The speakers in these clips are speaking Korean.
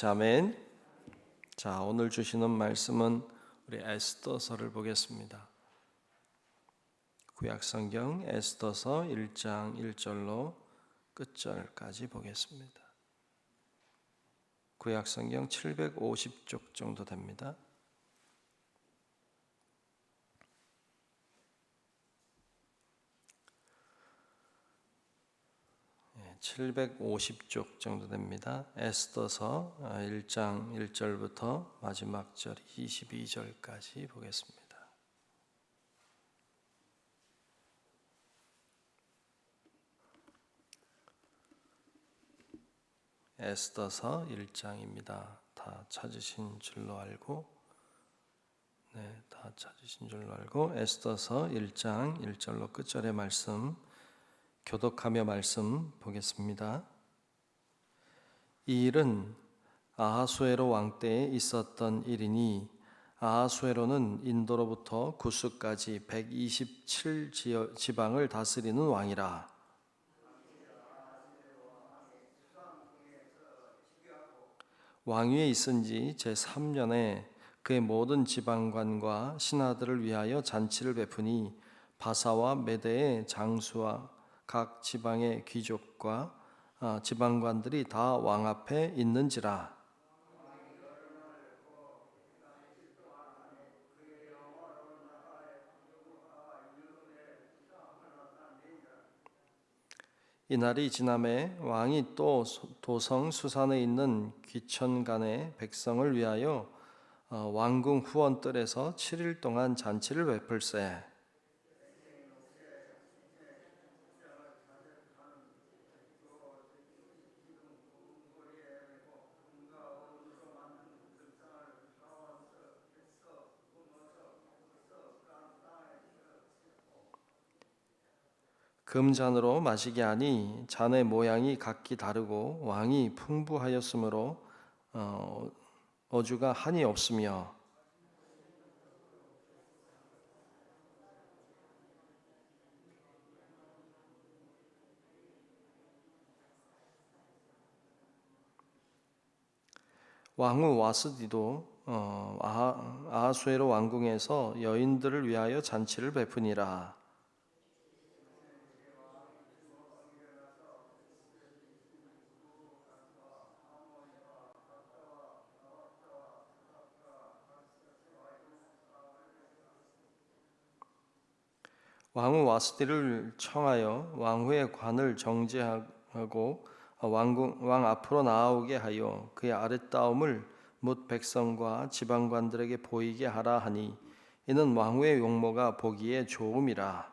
같이 아멘. 자, 오늘 주시는 말씀은 우리 에스더서를 보겠습니다. 구약성경 에스더서 1장 1절로 끝절까지 보겠습니다. 구약성경 750쪽 정도 됩니다. 750쪽 정도 됩니다. 에스더서 1장 1절부터 마지막 절 22절까지 보겠습니다. 에스더서 1장입니다. 다 찾으신 줄로 알고 에스더서 1장 1절로 끝절의 말씀 교독하며 말씀 보겠습니다. 이 일은 아하수에로 왕 때에 있었던 일이니 아하수에로는 인도로부터 구스까지 127지방을 다스리는 왕이라. 왕위에 있은 지 제3년에 그의 모든 지방관과 신하들을 위하여 잔치를 베푸니 바사와 메대의 장수와 각 지방의 귀족과 지방관들이 다 왕 앞에 있는지라. 이날이 지남에 왕이 또 도성 수산에 있는 귀천간의 백성을 위하여 왕궁 후원뜰에서 7일 동안 잔치를 베풀세. 금잔으로 마시게 하니 잔의 모양이 각기 다르고 왕이 풍부하였으므로 어주가 한이 없으며 왕후 와스디도 아하수에로 왕궁에서 여인들을 위하여 잔치를 베푸니라. 왕후 와스디를 청하여 왕후의 관을 정지하고 왕 앞으로 나아오게 하여 그의 아랫다움을 뭇 백성과 지방관들에게 보이게 하라 하니 이는 왕후의 용모가 보기에 좋음이라.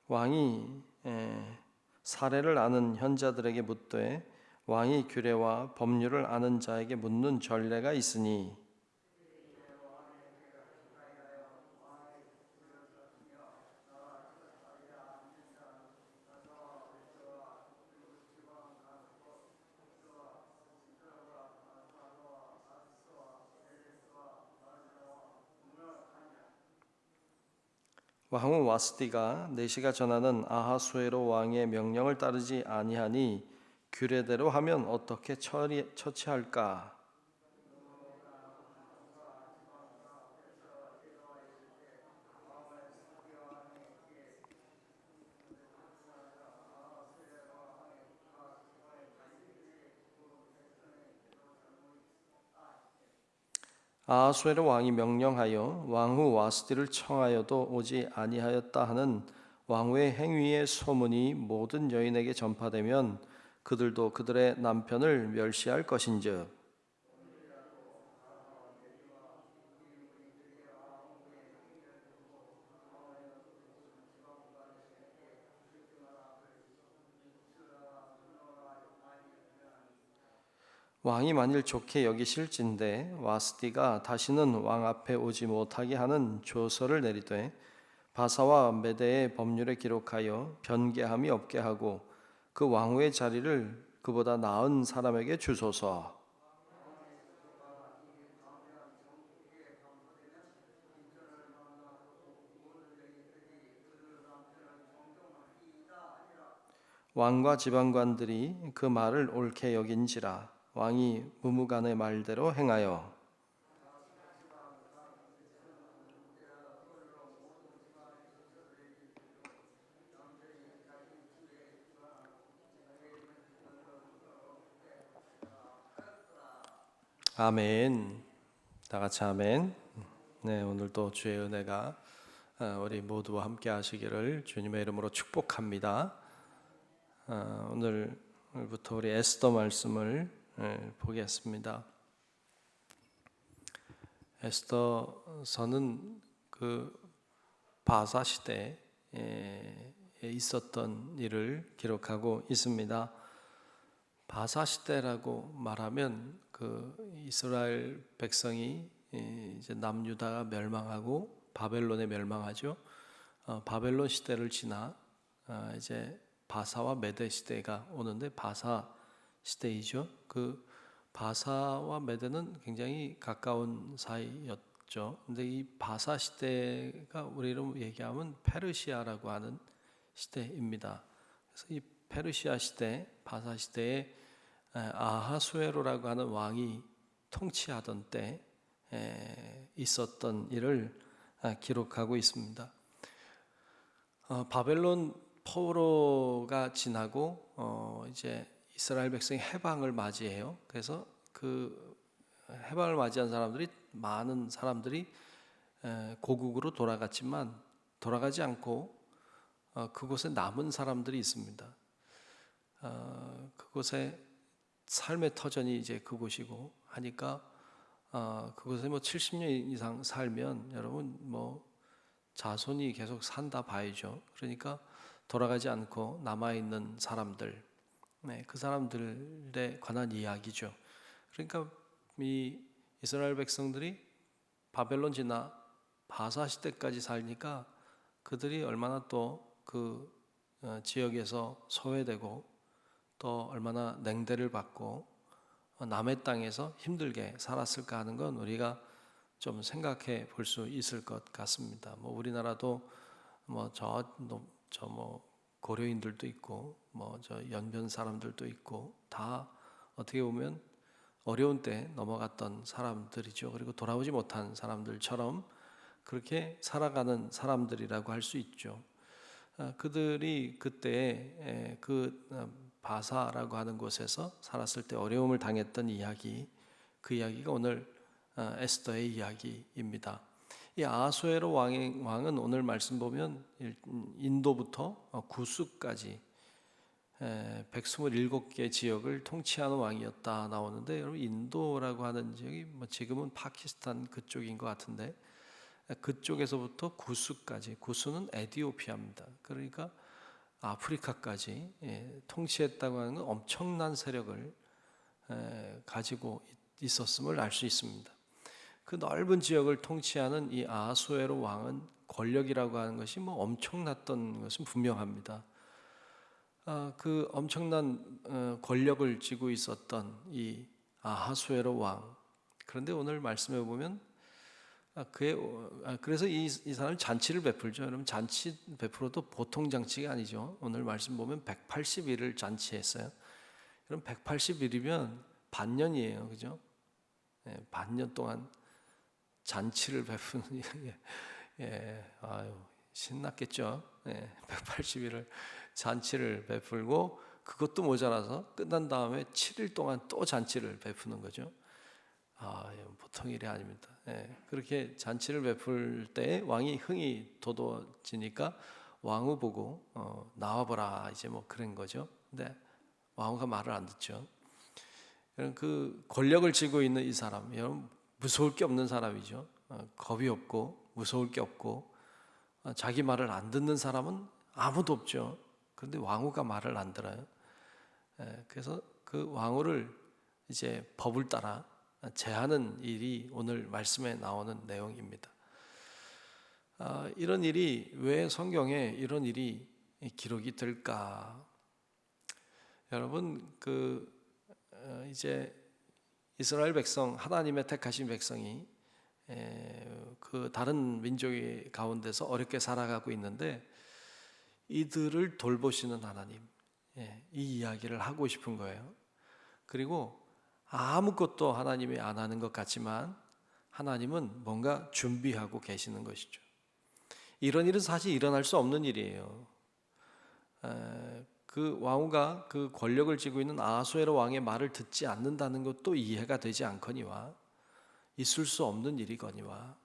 왕이 사례를 아는 현자들에게 묻되 왕이 규례와 법률을 아는 자에게 묻는 전례가 있으니 왕후 와스디가 내시가 전하는 아하수에로 왕의 명령을 따르지 아니하니 규례대로 하면 어떻게 처치할까? 아하수에로 왕이 명령하여 왕후 와스디를 청하여도 오지 아니하였다 하는 왕후의 행위의 소문이 모든 여인에게 전파되면 그들도 그들의 남편을 멸시할 것인즉 왕이 만일 좋게 여기실진대 와스디가 다시는 왕 앞에 오지 못하게 하는 조서를 내리되 바사와 메대의 법률에 기록하여 변개함이 없게 하고 그 왕후의 자리를 그보다 나은 사람에게 주소서. 왕과 지방관들이 그 말을 옳게 여긴지라 왕이 무무간의 말대로 행하여 아멘. 다 같이 아멘. 네, 오늘도 주의 은혜가 우리 모두와 함께 하시기를 주님의 이름으로 축복합니다. 오늘부터 우리 에스더 말씀을 보겠습니다. 에스더서는 그 바사 시대에 있었던 일을 기록하고 있습니다. 바사 시대라고 말하면 그 이스라엘 백성이 이제 남유다가 멸망하고 바벨론에 멸망하죠. 바벨론 시대를 지나 이제 바사와 메대 시대가 오는데 바사 시대이죠. 그 바사와 메대는 굉장히 가까운 사이였죠. 근데 이 바사 시대가 우리로 얘기하면 페르시아라고 하는 시대입니다. 그래서 이 페르시아 시대, 바사 시대에 아하수에로라고 하는 왕이 통치하던 때 있었던 일을 기록하고 있습니다. 바벨론 포로가 지나고 이제 이스라엘 백성이 해방을 맞이해요. 그래서 그 해방을 맞이한 사람들이 많은 사람들이 고국으로 돌아갔지만 돌아가지 않고 그곳에 남은 사람들이 있습니다. 그곳에 삶의 터전이 이제 그곳이고 하니까 그곳에 뭐 70년 이상 살면 여러분 뭐 자손이 계속 산다 봐야죠. 그러니까 돌아가지 않고 남아 있는 사람들, 그 사람들에 관한 이야기죠. 그러니까 이 이스라엘 백성들이 바벨론 지나 바사 시대까지 살니까 그들이 얼마나 또 그 지역에서 소외되고 또 얼마나 냉대를 받고 남의 땅에서 힘들게 살았을까 하는 건 우리가 좀 생각해 볼 수 있을 것 같습니다. 뭐 우리나라도 뭐 고려인들도 있고 뭐 저 연변 사람들도 있고 다 어떻게 보면 어려운 때 넘어갔던 사람들이죠. 그리고 돌아오지 못한 사람들처럼 그렇게 살아가는 사람들이라고 할 수 있죠. 그들이 그때 그 바사라고 하는 곳에서 살았을 때 어려움을 당했던 이야기, 그 이야기가 오늘 에스더의 이야기입니다. 이 아하수에로 왕은 오늘 말씀 보면 인도부터 구스까지 127개 지역을 통치하는 왕이었다 나오는데, 여러분 인도라고 하는 지역이 뭐 지금은 파키스탄 그쪽인 것 같은데 그쪽에서부터 구스까지, 구스는 에티오피아입니다. 그러니까 아프리카까지 통치했다고 하는 건 엄청난 세력을 가지고 있었음을 알 수 있습니다. 그 넓은 지역을 통치하는 이 아하수에로 왕은 권력이라고 하는 것이 뭐 엄청났던 것은 분명합니다. 그 엄청난 권력을 쥐고 있었던 이 아하수에로 왕. 그런데 오늘 말씀해 보면 그래서 이 사람이 잔치를 베풀죠. 여러분 잔치 베풀어도 보통 잔치가 아니죠. 오늘 말씀 보면 180일을 잔치했어요. 여러분 180일이면 반년이에요, 그죠? 반년 동안 잔치를 베푸는 아유 신났겠죠. 180일을 잔치를 베풀고 그것도 모자라서 끝난 다음에 7일 동안 또 잔치를 베푸는 거죠. 보통 일이 아닙니다. 그렇게 잔치를 베풀 때 왕이 흥이 돋워지니까 왕후 보고 나와보라 이제 뭐 그런 거죠. 근데 왕후가 말을 안 듣죠. 그 권력을 쥐고 있는 이 사람, 여러분 무서울 게 없는 사람이죠. 겁이 없고 무서울 게 없고 자기 말을 안 듣는 사람은 아무도 없죠. 그런데 왕후가 말을 안 들어요. 그래서 그 왕후를 이제 법을 따라 제하는 일이 오늘 말씀에 나오는 내용입니다. 이런 일이 왜 성경에 이런 일이 기록이 될까? 여러분 이제 이스라엘 백성, 하나님의 택하신 백성이 그 다른 민족의 가운데서 어렵게 살아가고 있는데 이들을 돌보시는 하나님, 이 이야기를 하고 싶은 거예요. 그리고 아무것도 하나님이 안 하는 것 같지만 하나님은 뭔가 준비하고 계시는 것이죠. 이런 일은 사실 일어날 수 없는 일이에요. 그 왕후가 그 권력을 쥐고 있는 아하수에로 왕의 말을 듣지 않는다는 것도 이해가 되지 않거니와 있을 수 없는 일이거니와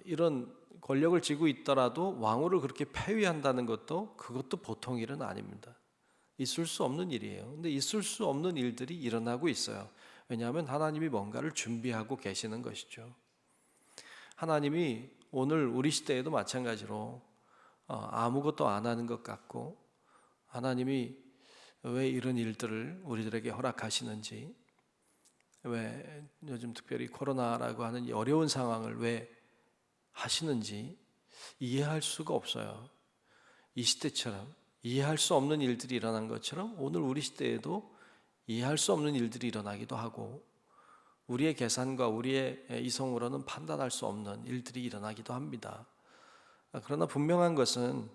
이런 권력을 쥐고 있더라도 왕후를 그렇게 폐위한다는 것도 그것도 보통 일은 아닙니다. 있을 수 없는 일이에요. 근데 있을 수 없는 일들이 일어나고 있어요. 왜냐하면 하나님이 뭔가를 준비하고 계시는 것이죠. 하나님이 오늘 우리 시대에도 마찬가지로 아무것도 안 하는 것 같고 하나님이 왜 이런 일들을 우리들에게 허락하시는지, 왜 요즘 특별히 코로나라고 하는 이 어려운 상황을 왜 하시는지 이해할 수가 없어요. 이 시대처럼 이해할 수 없는 일들이 일어난 것처럼 오늘 우리 시대에도 이해할 수 없는 일들이 일어나기도 하고 우리의 계산과 우리의 이성으로는 판단할 수 없는 일들이 일어나기도 합니다. 그러나 분명한 것은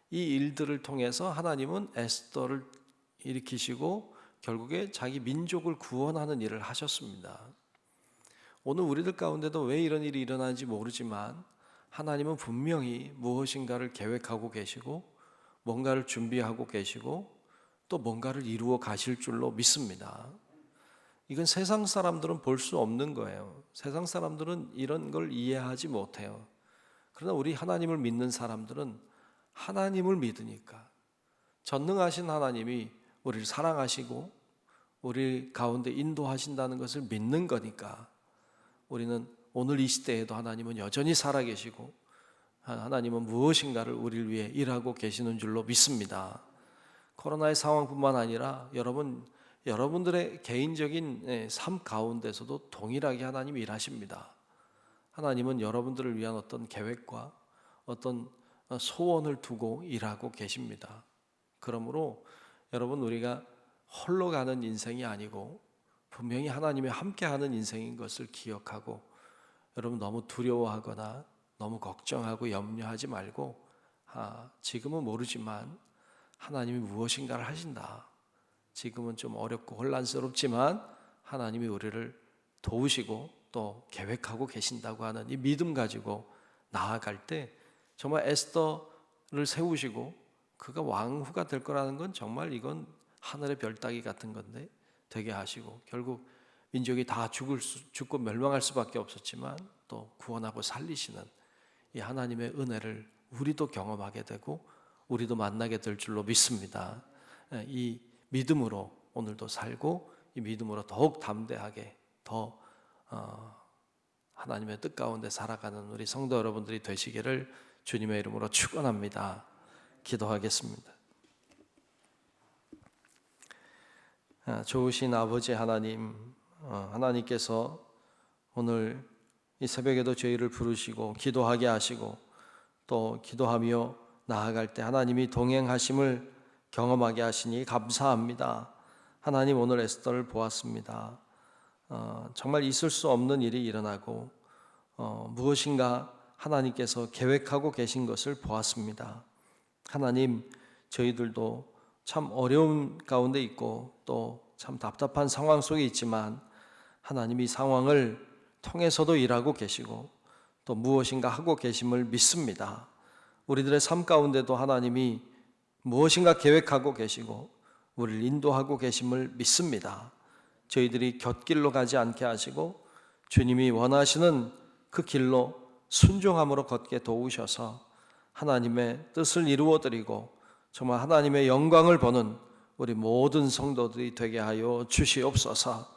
이 일들을 통해서 하나님은 에스더를 일으키시고 결국에 자기 민족을 구원하는 일을 하셨습니다. 오늘 우리들 가운데도 왜 이런 일이 일어나는지 모르지만 하나님은 분명히 무엇인가를 계획하고 계시고 뭔가를 준비하고 계시고 또 뭔가를 이루어 가실 줄로 믿습니다. 이건 세상 사람들은 볼 수 없는 거예요. 세상 사람들은 이런 걸 이해하지 못해요. 그러나 우리 하나님을 믿는 사람들은 하나님을 믿으니까 전능하신 하나님이 우리를 사랑하시고 우리 가운데 인도하신다는 것을 믿는 거니까 우리는 오늘 이 시대에도 하나님은 여전히 살아계시고 하나님은 무엇인가를 우리를 위해 일하고 계시는 줄로 믿습니다. 코로나의 상황뿐만 아니라 여러분들의 개인적인 삶 가운데서도 동일하게 하나님이 일하십니다. 하나님은 여러분들을 위한 어떤 계획과 어떤 소원을 두고 일하고 계십니다. 그러므로 여러분, 우리가 홀로 가는 인생이 아니고 분명히 하나님이 함께하는 인생인 것을 기억하고 여러분 너무 두려워하거나 너무 걱정하고 염려하지 말고 지금은 모르지만 하나님이 무엇인가를 하신다. 지금은 좀 어렵고 혼란스럽지만 하나님이 우리를 도우시고 또 계획하고 계신다고 하는 이 믿음 가지고 나아갈 때 정말 에스더를 세우시고 그가 왕후가 될 거라는 건 정말 이건 하늘의 별 따기 같은 건데 되게 하시고 결국 민족이 다 죽고 멸망할 수밖에 없었지만 또 구원하고 살리시는 이 하나님의 은혜를 우리도 경험하게 되고 우리도 만나게 될 줄로 믿습니다. 이 믿음으로 오늘도 살고 이 믿음으로 더욱 담대하게 더 하나님의 뜻 가운데 살아가는 우리 성도 여러분들이 되시기를 주님의 이름으로 축원합니다. 기도하겠습니다. 좋으신 아버지 하나님, 하나님께서 오늘 이 새벽에도 저희를 부르시고 기도하게 하시고 또 기도하며 나아갈 때 하나님이 동행하심을 경험하게 하시니 감사합니다. 하나님, 오늘 에스더를 보았습니다. 정말 있을 수 없는 일이 일어나고 무엇인가 하나님께서 계획하고 계신 것을 보았습니다. 하나님, 저희들도 참 어려운 가운데 있고 또 참 답답한 상황 속에 있지만 하나님이 상황을 통해서도 일하고 계시고 또 무엇인가 하고 계심을 믿습니다. 우리들의 삶 가운데도 하나님이 무엇인가 계획하고 계시고 우리를 인도하고 계심을 믿습니다. 저희들이 곁길로 가지 않게 하시고 주님이 원하시는 그 길로 순종함으로 걷게 도우셔서 하나님의 뜻을 이루어드리고 정말 하나님의 영광을 보는 우리 모든 성도들이 되게 하여 주시옵소서.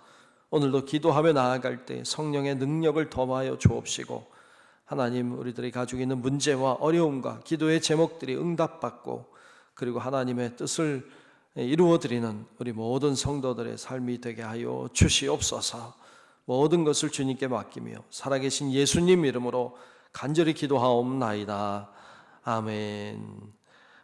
오늘도 기도하며 나아갈 때 성령의 능력을 더하여 주옵시고 하나님, 우리들이 가지고 있는 문제와 어려움과 기도의 제목들이 응답받고 그리고 하나님의 뜻을 이루어드리는 우리 모든 성도들의 삶이 되게 하여 주시옵소서. 모든 것을 주님께 맡기며 살아계신 예수님 이름으로 간절히 기도하옵나이다. 아멘.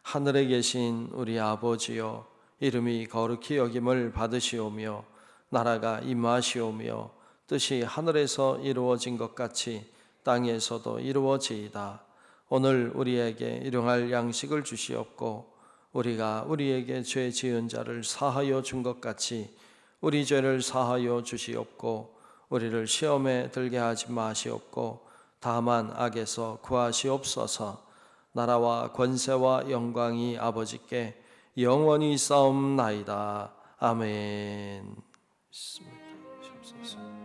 하늘에 계신 우리 아버지여, 이름이 거룩히 여김을 받으시오며 나라가 임하시오며 뜻이 하늘에서 이루어진 것 같이 땅에서도 이루어지이다. 오늘 우리에게 일용할 양식을 주시옵고 우리가 우리에게 죄 지은 자를 사하여 준 것 같이 우리 죄를 사하여 주시옵고 우리를 시험에 들게 하지 마시옵고 다만 악에서 구하시옵소서. 나라와 권세와 영광이 아버지께 영원히 싸움나이다. 아멘. 믿습니다.